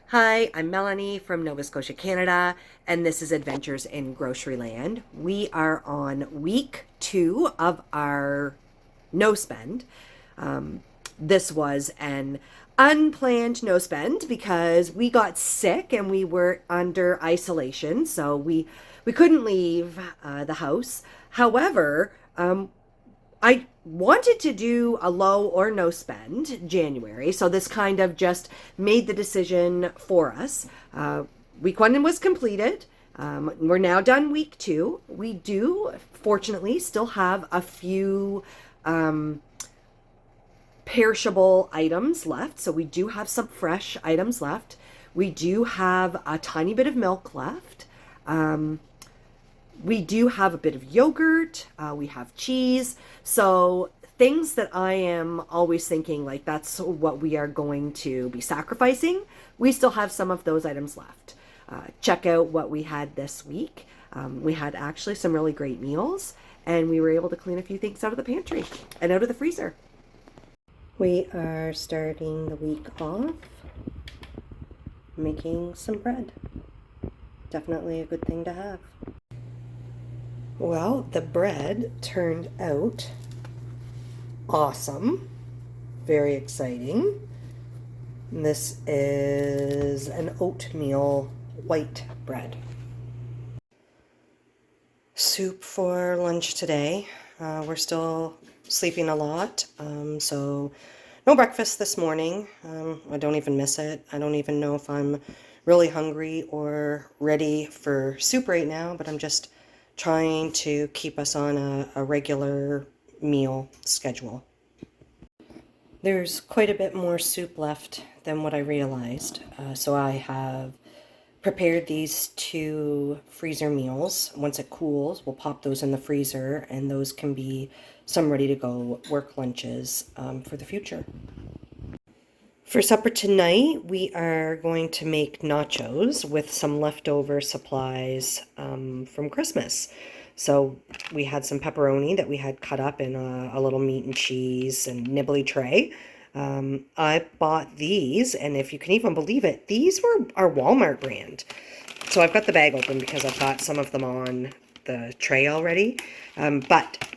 Hi, I'm Melanie from Nova Scotia, Canada, and this is Adventures in Grocery Land. We are on week 2 of our no spend. This was an unplanned no spend because we got sick and we were under isolation, so we couldn't leave the house. However, I wanted to do a low or no spend January, so this kind of just made the decision for us. Week 1 was completed. We're now done week 2. We do, fortunately, still have a few perishable items left, so we do have some fresh items left. We do have a tiny bit of milk left. We do have a bit of yogurt. We have cheese. So things that I am always thinking like that's what we are going to be sacrificing. We still have some of those items left. Check out what we had this week. We had actually some really great meals, and we were able to clean a few things out of the pantry and out of the freezer. We are starting the week off making some bread. Definitely a good thing to have. Well, the bread turned out awesome. Very exciting. This is an oatmeal white bread. Soup for lunch today. We're still sleeping a lot, so no breakfast this morning. I don't even miss it. I don't even know if I'm really hungry or ready for soup right now, but I'm just trying to keep us on a regular meal schedule. There's quite a bit more soup left than what I realized, so I have prepared these 2 freezer meals. Once it cools, we'll pop those in the freezer, and those can be some ready-to-go work lunches for the future. For supper tonight, we are going to make nachos with some leftover supplies from Christmas. So we had some pepperoni that we had cut up in a little meat and cheese and nibbly tray. I bought these, and if you can even believe it, these were our Walmart brand. So I've got the bag open because I've got some of them on the tray already. But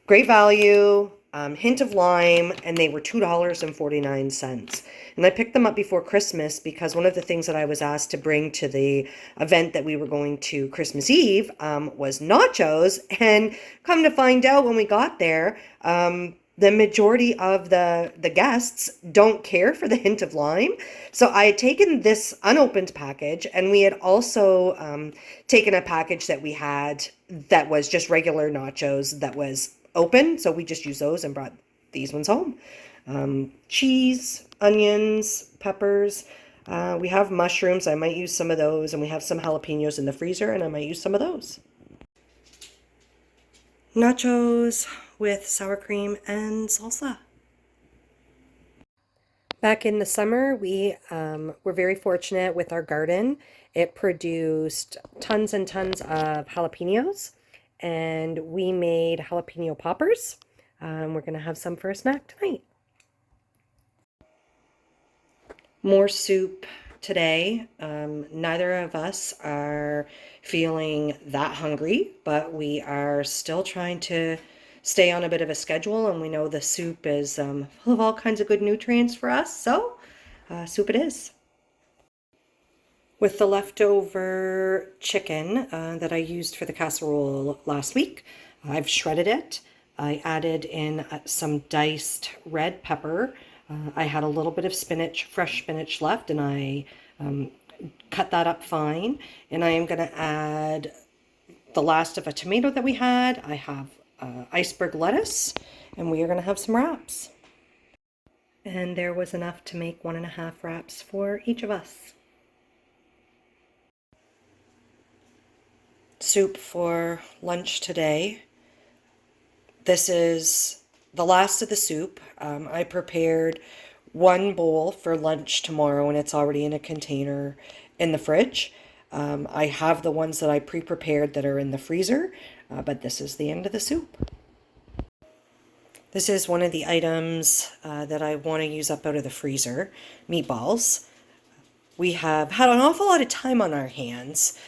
great value. Hint of lime, and they were $2.49. And I picked them up before Christmas because one of the things that I was asked to bring to the event that we were going to Christmas Eve was nachos. And come to find out when we got there, the majority of the guests don't care for the hint of lime. So I had taken this unopened package, and we had also taken a package that we had that was just regular nachos that was open, so we just used those and brought these ones home. Cheese, onions, peppers. We have mushrooms. I might use some of those, and we have some jalapenos in the freezer, and I might use some of those. Nachos with sour cream and salsa. Back in the summer, we were very fortunate with our garden. It produced tons and tons of jalapenos, and we made jalapeno poppers. We're going to have some for a snack tonight. More soup today. Neither of us are feeling that hungry, but we are still trying to stay on a bit of a schedule, and we know the soup is full of all kinds of good nutrients for us, so soup it is. With the leftover chicken that I used for the casserole last week, I've shredded it. I added in some diced red pepper. I had a little bit of spinach, fresh spinach left, and I cut that up fine. And I am going to add the last of a tomato that we had. I have iceberg lettuce, and we are going to have some wraps. And there was enough to make 1.5 wraps for each of us. Soup for lunch today. This is the last of the soup. I prepared 1 bowl for lunch tomorrow, and it's already in a container in the fridge. I have the ones that I pre-prepared that are in the freezer, but this is the end of the soup. This is one of the items that I want to use up out of the freezer, meatballs. We have had an awful lot of time on our hands,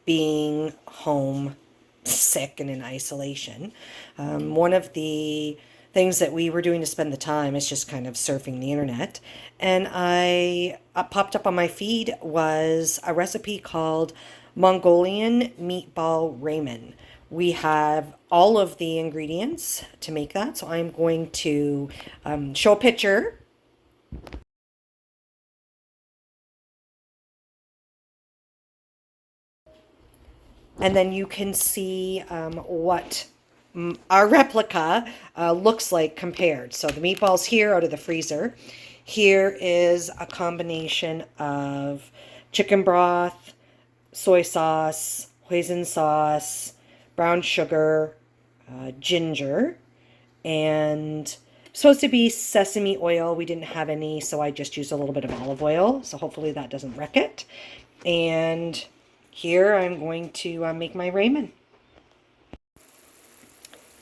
being home sick and in isolation. One of the things that we were doing to spend the time is just kind of surfing the internet. And I popped up on my feed was a recipe called Mongolian meatball ramen. We have all of the ingredients to make that, so I'm going to show a picture. And then you can see what our replica looks like compared. So the meatballs here out of the freezer. Here is a combination of chicken broth, soy sauce, hoisin sauce, brown sugar, ginger, and supposed to be sesame oil. We didn't have any, so I just used a little bit of olive oil. So hopefully that doesn't wreck it. And here I'm going to make my ramen.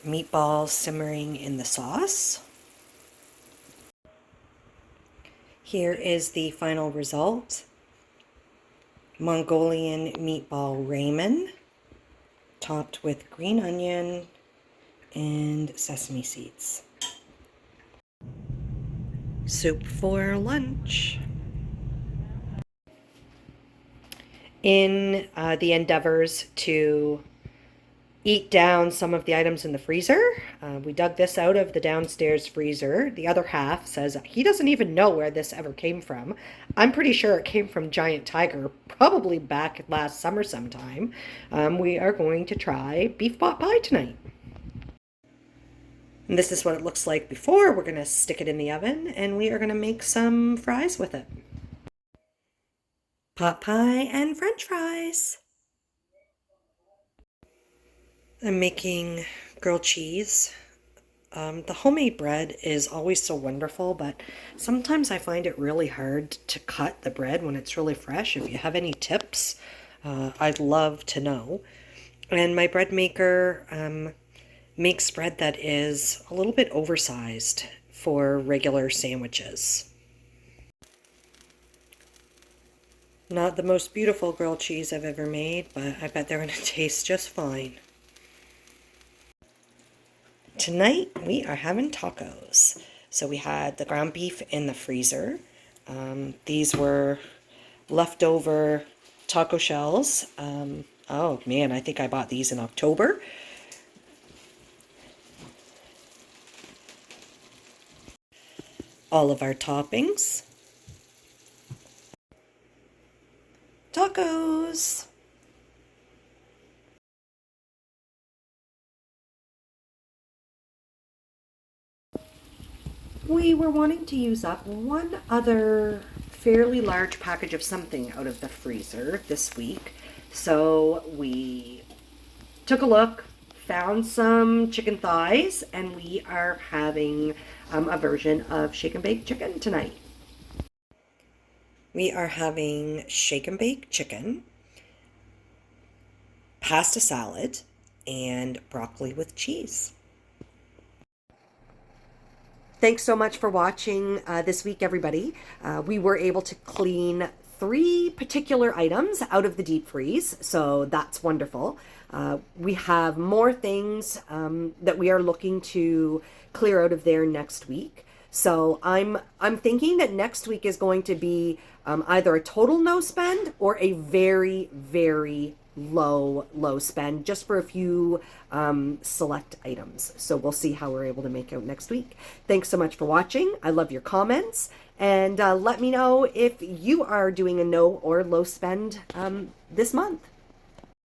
Meatballs simmering in the sauce. Here is the final result. Mongolian meatball ramen, topped with green onion and sesame seeds. Soup for lunch. In the endeavors to eat down some of the items in the freezer, we dug this out of the downstairs freezer. The other half says he doesn't even know where this ever came from. I'm pretty sure it came from Giant Tiger, probably back last summer sometime. We are going to try beef pot pie tonight. And this is what it looks like before. We're going to stick it in the oven and we are going to make some fries with it. Pot pie and French fries. I'm making grilled cheese. The homemade bread is always so wonderful, but sometimes I find it really hard to cut the bread when it's really fresh. If you have any tips, I'd love to know. And my bread maker makes bread that is a little bit oversized for regular sandwiches. Not the most beautiful grilled cheese I've ever made, but I bet they're going to taste just fine. Tonight we are having tacos. So we had the ground beef in the freezer. These were leftover taco shells. Oh man, I think I bought these in October. All of our toppings. Tacos! We were wanting to use up one other fairly large package of something out of the freezer this week. So we took a look, found some chicken thighs, and we are having a version of shake and bake chicken tonight. We are having shake and bake chicken, pasta salad, and broccoli with cheese. Thanks so much for watching this week, everybody. We were able to clean 3 particular items out of the deep freeze, so that's wonderful. We have more things that we are looking to clear out of there next week. So I'm thinking that next week is going to be either a total no spend or a very, very low spend just for a few select items. So we'll see how we're able to make out next week. Thanks so much for watching. I love your comments, and let me know if you are doing a no or low spend this month.